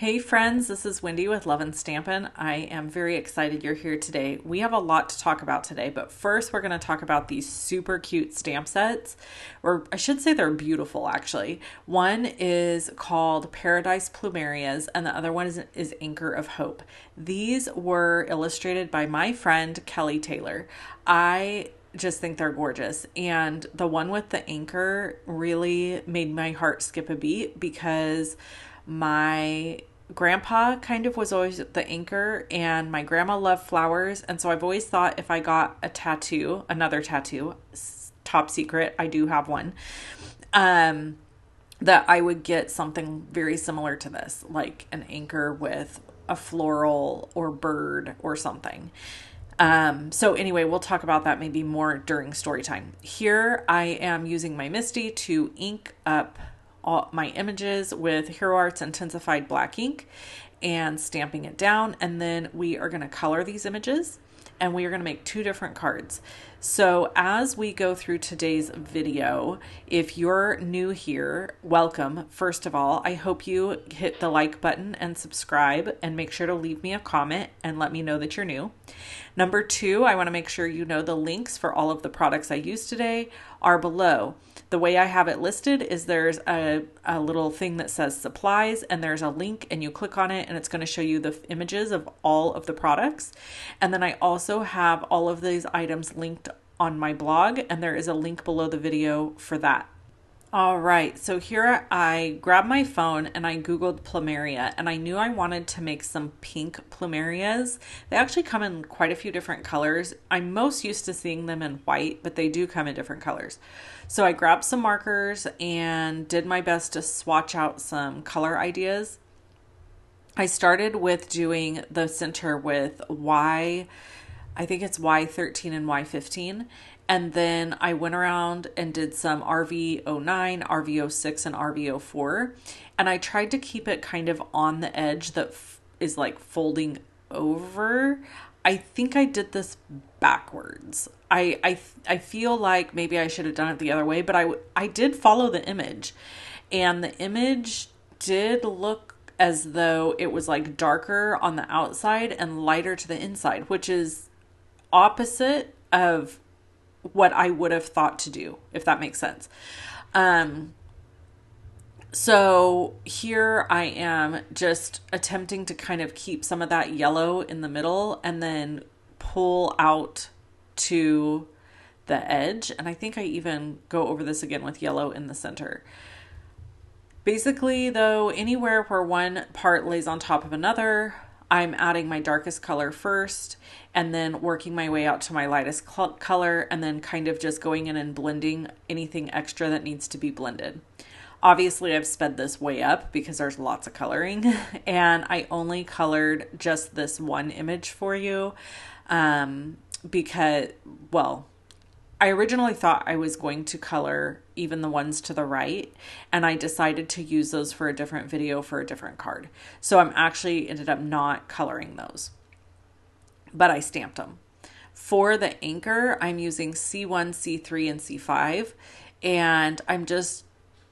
Hey friends, this is Wendy with Love and Stampin'. I am very excited you're here today. We have a lot to talk about today, but first we're going to talk about these super cute stamp sets, or I should say they're beautiful actually. One is called Paradise Plumerias and the other one is Anchor of Hope. These were illustrated by my friend Kelly Taylor. I just think they're gorgeous, and the one with the anchor really made my heart skip a beat because my grandpa kind of was always the anchor, and my grandma loved flowers, and so I've always thought if I got a tattoo, another tattoo, top secret, I do have one, that I would get something very similar to this, like an anchor with a floral or bird or something. So anyway, we'll talk about that maybe more during story time. Here I am using my Misty to ink up all my images with Hero Arts intensified black ink and stamping it down. And then we are going to color these images and we are going to make two different cards. So as we go through today's video, if you're new here, welcome. First of all, I hope you hit the like button and subscribe, and make sure to leave me a comment and let me know that you're new. Number two, I want to make sure you know the links for all of the products I used today are below. The way I have it listed is there's a little thing that says supplies, and there's a link, and you click on it and it's going to show you the images of all of the products. And then I also have all of these items linked on my blog, and there is a link below the video for that. All right, so here I grabbed my phone and I Googled plumeria, and I knew I wanted to make some pink plumerias. They actually come in quite a few different colors. I'm most used to seeing them in white, but they do come in different colors. So I grabbed some markers and did my best to swatch out some color ideas. I started with doing the center with I think it's Y13 and Y15. And then I went around and did some RV09, RV06, and RV04. And I tried to keep it kind of on the edge that is like folding over. I think I did this backwards. I feel like maybe I should have done it the other way, but I did follow the image. And the image did look as though it was like darker on the outside and lighter to the inside, which is opposite of what I would have thought to do, if that makes sense. So here I am just attempting to kind of keep some of that yellow in the middle and then pull out to the edge. And I think I even go over this again with yellow in the center. Basically though, anywhere where one part lays on top of another, I'm adding my darkest color first and then working my way out to my lightest color, and then kind of just going in and blending anything extra that needs to be blended. Obviously, I've sped this way up because there's lots of coloring, and I only colored just this one image for you because, well, I originally thought I was going to color even the ones to the right, and I decided to use those for a different video for a different card. So I'm actually ended up not coloring those, but I stamped them. For the anchor, I'm using C1, C3, and C5, and I'm just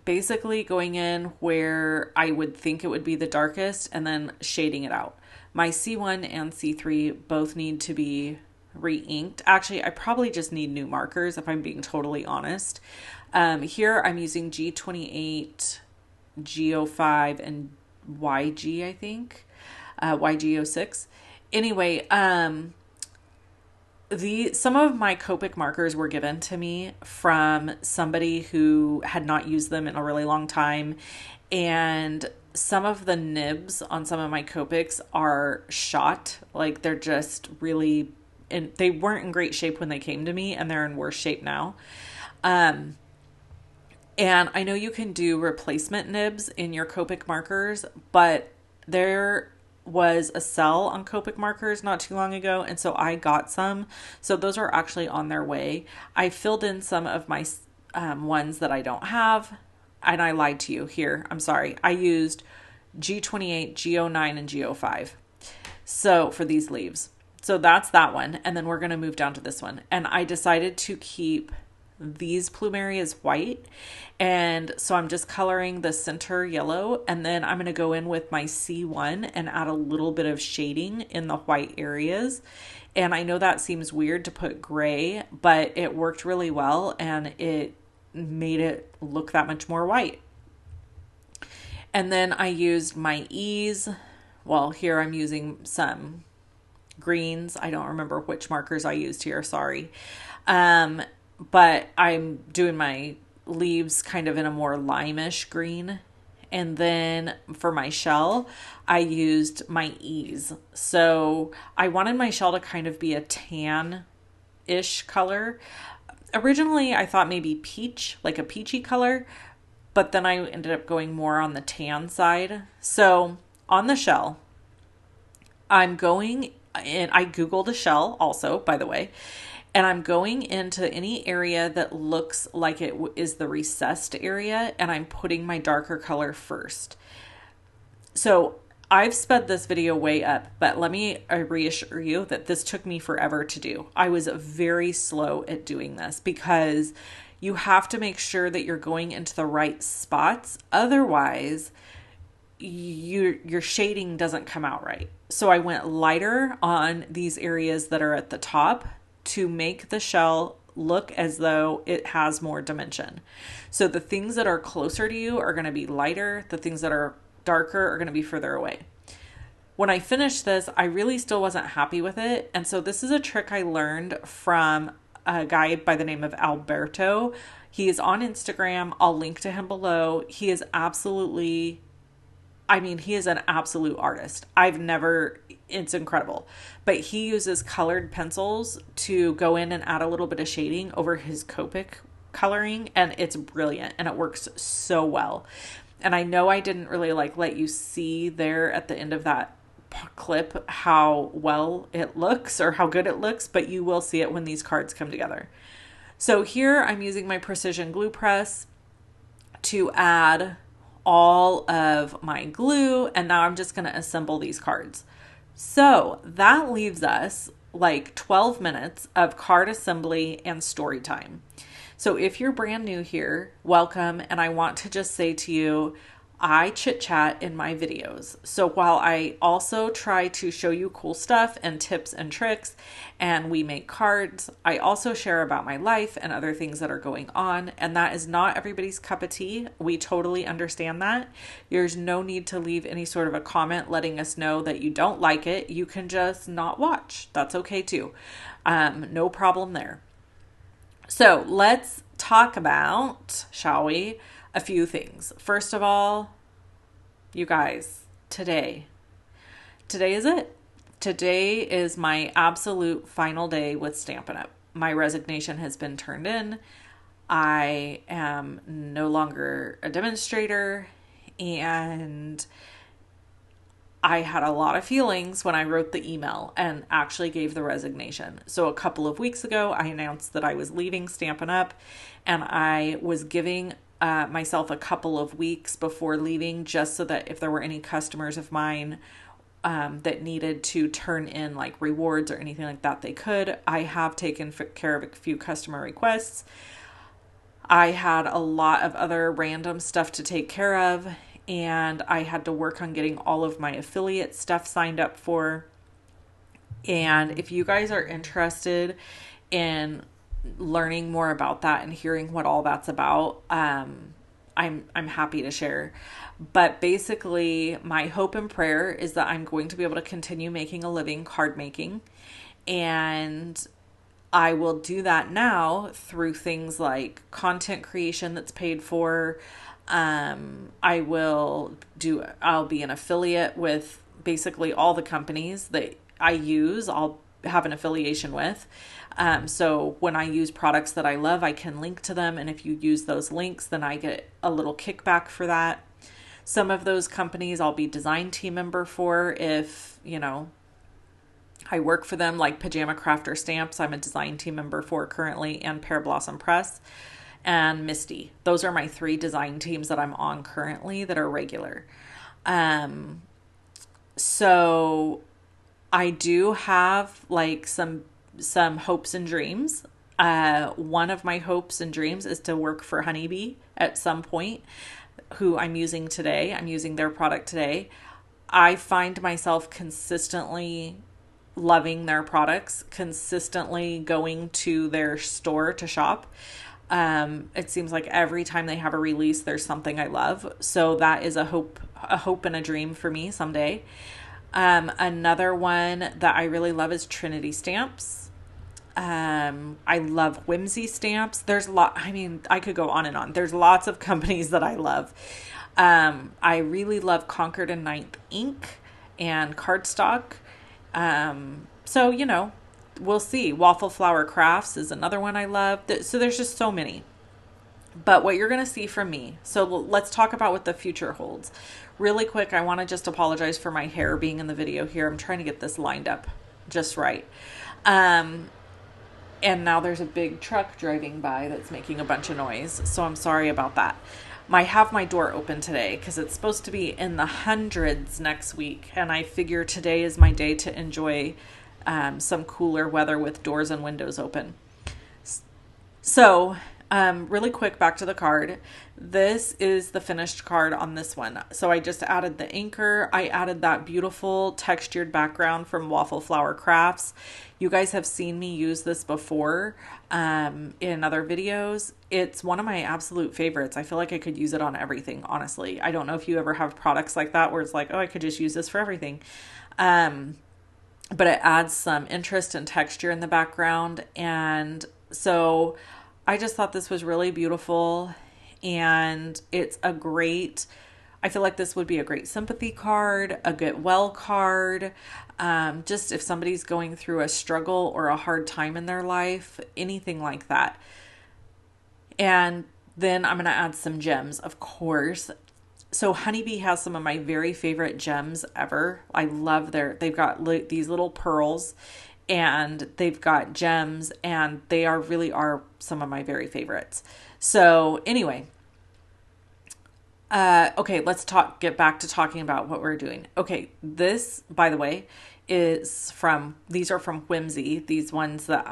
basically going in where I would think it would be the darkest and then shading it out. My C1 and C3 both need to be re-inked. Actually, I probably just need new markers if I'm being totally honest. Here I'm using G28, G05, and YG, I think. YG06. Anyway, some of my Copic markers were given to me from somebody who had not used them in a really long time, and some of the nibs on some of my Copics are shot, like they're just really, and they weren't in great shape when they came to me, and they're in worse shape now. And I know you can do replacement nibs in your Copic markers, but there was a sale on Copic markers not too long ago, and so I got some. So those are actually on their way. I filled in some of my ones that I don't have, and I lied to you here. I'm sorry. I used G28, G09, and G05. So for these leaves. So that's that one. And then we're going to move down to this one. And I decided to keep these plumeria is white. And so I'm just coloring the center yellow, and then I'm going to go in with my C1 and add a little bit of shading in the white areas. And I know that seems weird to put gray, but it worked really well and it made it look that much more white. And then I used my ease. Well, here I'm using some greens. I don't remember which markers I used here, sorry. But I'm doing my leaves kind of in a more limeish green. And then for my shell, I used my ease. So I wanted my shell to kind of be a tan-ish color. Originally, I thought maybe peach, like a peachy color, but then I ended up going more on the tan side. So on the shell, I'm going, and I Googled a shell also, by the way, and I'm going into any area that looks like it is the recessed area, and I'm putting my darker color first. So I've sped this video way up, but let me reassure you that this took me forever to do. I was very slow at doing this because you have to make sure that you're going into the right spots. Otherwise, your shading doesn't come out right. So I went lighter on these areas that are at the top to make the shell look as though it has more dimension. So the things that are closer to you are going to be lighter. The things that are darker are going to be further away. When I finished this, I really still wasn't happy with it. And so this is a trick I learned from a guy by the name of Alberto. He is on Instagram. I'll link to him below. He is absolutely, he is an absolute artist. It's incredible. But he uses colored pencils to go in and add a little bit of shading over his Copic coloring. And it's brilliant. And it works so well. And I know I didn't really let you see there at the end of that clip how well it looks or how good it looks, but you will see it when these cards come together. So here I'm using my precision glue press to add all of my glue, and now I'm just going to assemble these cards. So that leaves us 12 minutes of card assembly and story time. So if you're brand new here, welcome. And I want to just say to you, I chit chat in my videos. So while I also try to show you cool stuff and tips and tricks, and we make cards, I also share about my life and other things that are going on. And that is not everybody's cup of tea. We totally understand that. There's no need to leave any sort of a comment letting us know that you don't like it. You can just not watch. That's okay too. No problem there. So let's talk about, shall we, a few things. First of all, you guys, today is it. Today is my absolute final day with Stampin' Up. My resignation has been turned in. I am no longer a demonstrator, and I had a lot of feelings when I wrote the email and actually gave the resignation. So a couple of weeks ago, I announced that I was leaving Stampin' Up, and I was giving myself a couple of weeks before leaving, just so that if there were any customers of mine that needed to turn in rewards or anything like that, they could. I have taken care of a few customer requests. I had a lot of other random stuff to take care of, and I had to work on getting all of my affiliate stuff signed up for. And if you guys are interested in learning more about that and hearing what all that's about, I'm happy to share. But basically, my hope and prayer is that I'm going to be able to continue making a living card making, and I will do that now through things like content creation that's paid for. I'll be an affiliate with basically all the companies that I use. I'll have an affiliation with. So when I use products that I love, I can link to them. And if you use those links, then I get a little kickback for that. Some of those companies I'll be design team member for if, I work for them, like Pajama Crafter Stamps. I'm a design team member for currently, and Pear Blossom Press and Misty. Those are my 3 design teams that I'm on currently that are regular. So I do have some hopes and dreams. One of my hopes and dreams is to work for Honeybee at some point, who I'm using today. I'm using their product today. I find myself consistently loving their products, consistently going to their store to shop. It seems like every time they have a release, there's something I love. So that is a hope and a dream for me someday. Another one that I really love is Trinity Stamps. I love Whimsy Stamps. There's a lot. I mean, I could go on and on. There's lots of companies that I love. I really love Concord and Ninth Ink and Cardstock. So, you know, we'll see. Waffle Flower Crafts is another one I love. So there's just so many. But what you're going to see from me, so let's talk about what the future holds. Really quick, I want to just apologize for my hair being in the video here. I'm trying to get this lined up just right. And now there's a big truck driving by that's making a bunch of noise. So I'm sorry about that. I have my door open today because it's supposed to be in the hundreds next week. And I figure today is my day to enjoy some cooler weather with doors and windows open. So really quick, back to the card. This is the finished card on this one. So I just added the anchor. I added that beautiful textured background from Waffle Flower Crafts. You guys have seen me use this before in other videos. It's one of my absolute favorites. I feel like I could use it on everything, honestly. I don't know if you ever have products like that where it's like, oh, I could just use this for everything. But it adds some interest and texture in the background. And so I just thought this was really beautiful, and it's a great, I feel like this would be a great sympathy card, a get well card, just if somebody's going through a struggle or a hard time in their life, anything like that. And then I'm going to add some gems, of course. So Honeybee has some of my very favorite gems ever. I love they've got these little pearls, and they've got gems, and they really are some of my very favorites. So anyway, okay, let's get back to talking about what we're doing. Okay, this, by the way, these are from Whimsy. These ones that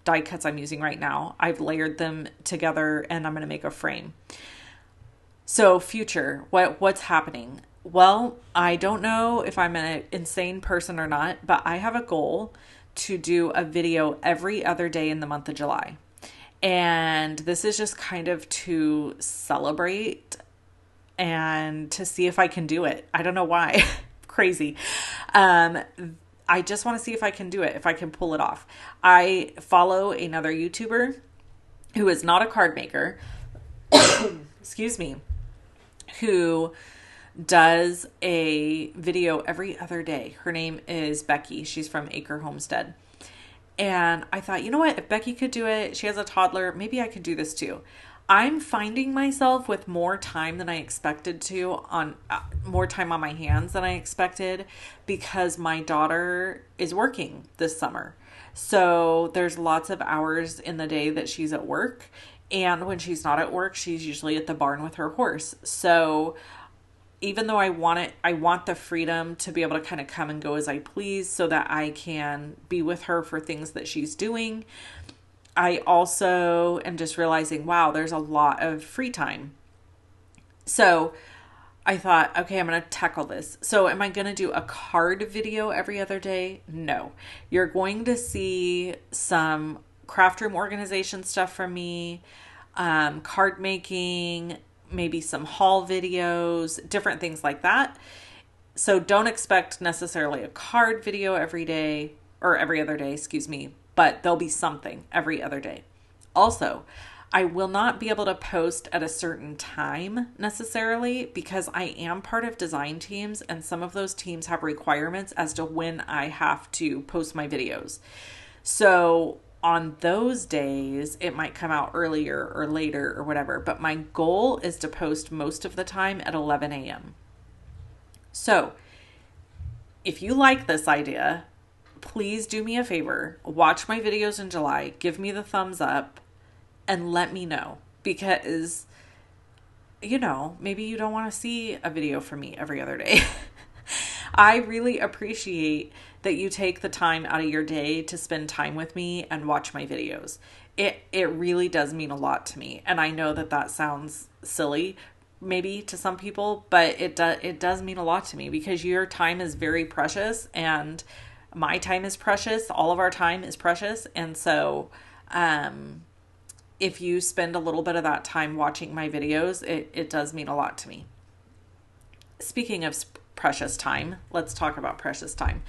die cuts I'm using right now. I've layered them together, and I'm going to make a frame. So future, what's happening? Well, I don't know if I'm an insane person or not, but I have a goal to do a video every other day in the month of July. And this is just kind of to celebrate and to see if I can do it. I don't know why. Crazy. I just want to see if I can do it, if I can pull it off. I follow another YouTuber who is not a card maker, excuse me, who does a video every other day. Her name is Becky. She's from Acre Homestead. And I thought, you know what? If Becky could do it, she has a toddler, maybe I could do this too. I'm finding myself with more time than I expected to, more time on my hands than I expected, because my daughter is working this summer. So there's lots of hours in the day that she's at work. And when she's not at work, she's usually at the barn with her horse. So even though I want the freedom to be able to kind of come and go as I please so that I can be with her for things that she's doing. I also am just realizing, wow, there's a lot of free time. So I thought, okay, I'm going to tackle this. So am I going to do a card video every other day? No. You're going to see some craft room organization stuff from me, card making, maybe some haul videos, different things like that. So don't expect necessarily a card video every day or every other day, excuse me, but there'll be something every other day. Also, I will not be able to post at a certain time necessarily because I am part of design teams, and some of those teams have requirements as to when I have to post my videos. So on those days, it might come out earlier or later or whatever, but my goal is to post most of the time at 11 a.m. So if you like this idea, please do me a favor, watch my videos in July, give me the thumbs up, and let me know, because, you know, maybe you don't want to see a video from me every other day. I really appreciate that you take the time out of your day to spend time with me and watch my videos. It really does mean a lot to me. And I know that that sounds silly maybe to some people, but it does mean a lot to me because your time is very precious and my time is precious. All of our time is precious. And so if you spend a little bit of that time watching my videos, it does mean a lot to me. Speaking of precious time, let's talk about precious time.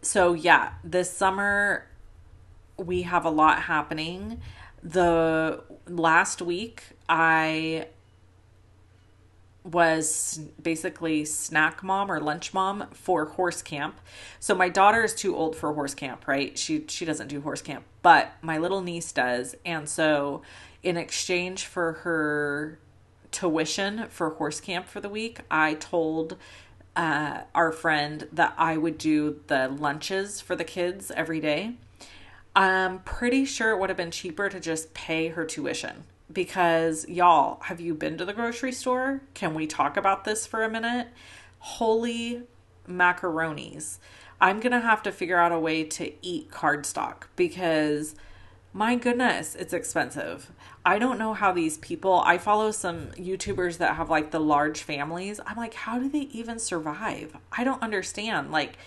So yeah, this summer we have a lot happening. The last week I was basically snack mom or lunch mom for horse camp. So my daughter is too old for horse camp, right? She doesn't do horse camp, but my little niece does. And so in exchange for her tuition for horse camp for the week, I told our friend that I would do the lunches for the kids every day. I'm pretty sure it would have been cheaper to just pay her tuition because y'all, have you been to the grocery store? Can we talk about this for a minute? Holy macaronis. I'm going to have to figure out a way to eat cardstock because my goodness, it's expensive. I don't know how these people, I follow some YouTubers that have like the large families. I'm like, how do they even survive? I don't understand. Like,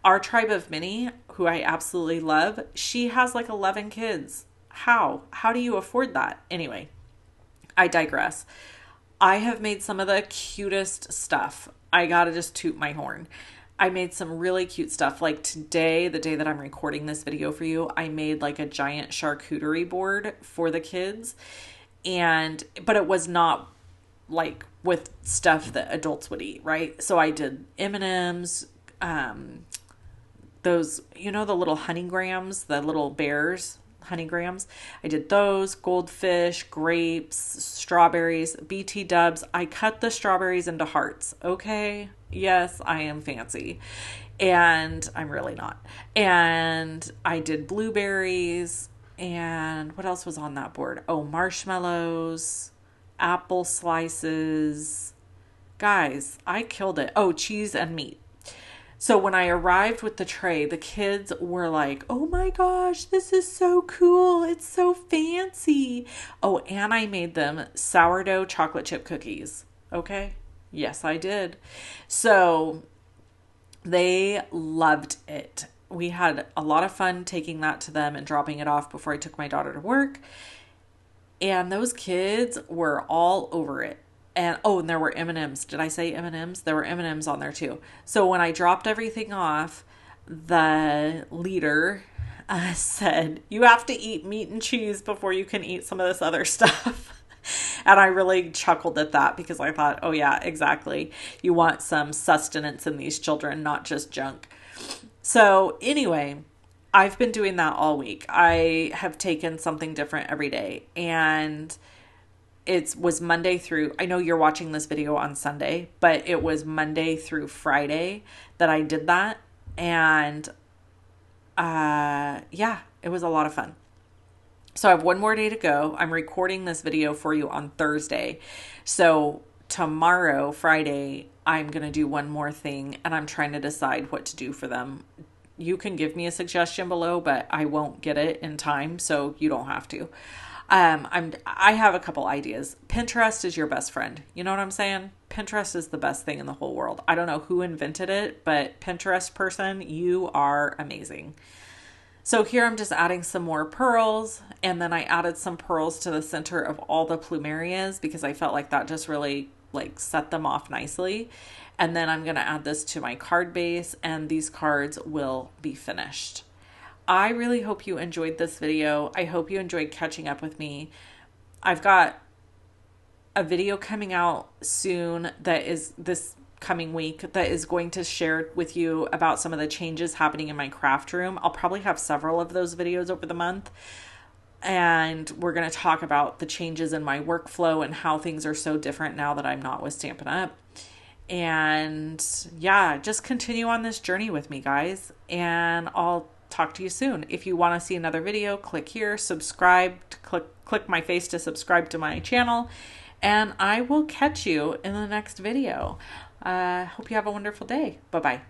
our tribe of Minnie, who I absolutely love, she has like 11 kids. How? How do you afford that? Anyway, I digress. I have made some of the cutest stuff. I gotta just toot my horn. I made some really cute stuff. Like today, the day that I'm recording this video for you, I made like a giant charcuterie board for the kids. But it was not like with stuff that adults would eat, right? So I did M&Ms, those, you know, the little honeygrams, the little bears, honeygrams. I did those, goldfish, grapes, strawberries, BT dubs. I cut the strawberries into hearts. Okay. Yes, I am fancy. And I'm really not. And I did blueberries. And what else was on that board? Oh, marshmallows, apple slices. Guys, I killed it. Oh, cheese and meat. So when I arrived with the tray, the kids were like, oh my gosh, this is so cool. It's so fancy. Oh, and I made them sourdough chocolate chip cookies. Okay. Yes, I did. So they loved it. We had a lot of fun taking that to them and dropping it off before I took my daughter to work. And those kids were all over it. And and there were M&Ms. Did I say M&Ms? There were M&Ms on there too. So when I dropped everything off, the leader said, you have to eat meat and cheese before you can eat some of this other stuff. And I really chuckled at that because I thought, oh yeah, exactly. You want some sustenance in these children, not just junk. So anyway, I've been doing that all week. I have taken something different every day. And it was Monday through, I know you're watching this video on Sunday, but it was Monday through Friday that I did that. And yeah, it was a lot of fun. So I have one more day to go. I'm recording this video for you on Thursday. So tomorrow, Friday, I'm going to do one more thing and I'm trying to decide what to do for them. You can give me a suggestion below, but I won't get it in time, so you don't have to. I have a couple ideas. Pinterest is your best friend. You know what I'm saying? Pinterest is the best thing in the whole world. I don't know who invented it, but Pinterest person, you are amazing. So here I'm just adding some more pearls, and then I added some pearls to the center of all the plumerias because I felt like that just really like set them off nicely. And then I'm going to add this to my card base, and these cards will be finished. I really hope you enjoyed this video. I hope you enjoyed catching up with me. I've got a video coming out soon that is this coming week that is going to share with you about some of the changes happening in my craft room. I'll probably have several of those videos over the month. And we're going to talk about the changes in my workflow and how things are so different now that I'm not with Stampin' Up. And yeah, just continue on this journey with me, guys. And I'll talk to you soon. If you want to see another video, click here, subscribe, click my face to subscribe to my channel, and I will catch you in the next video. Hope you have a wonderful day. Bye bye.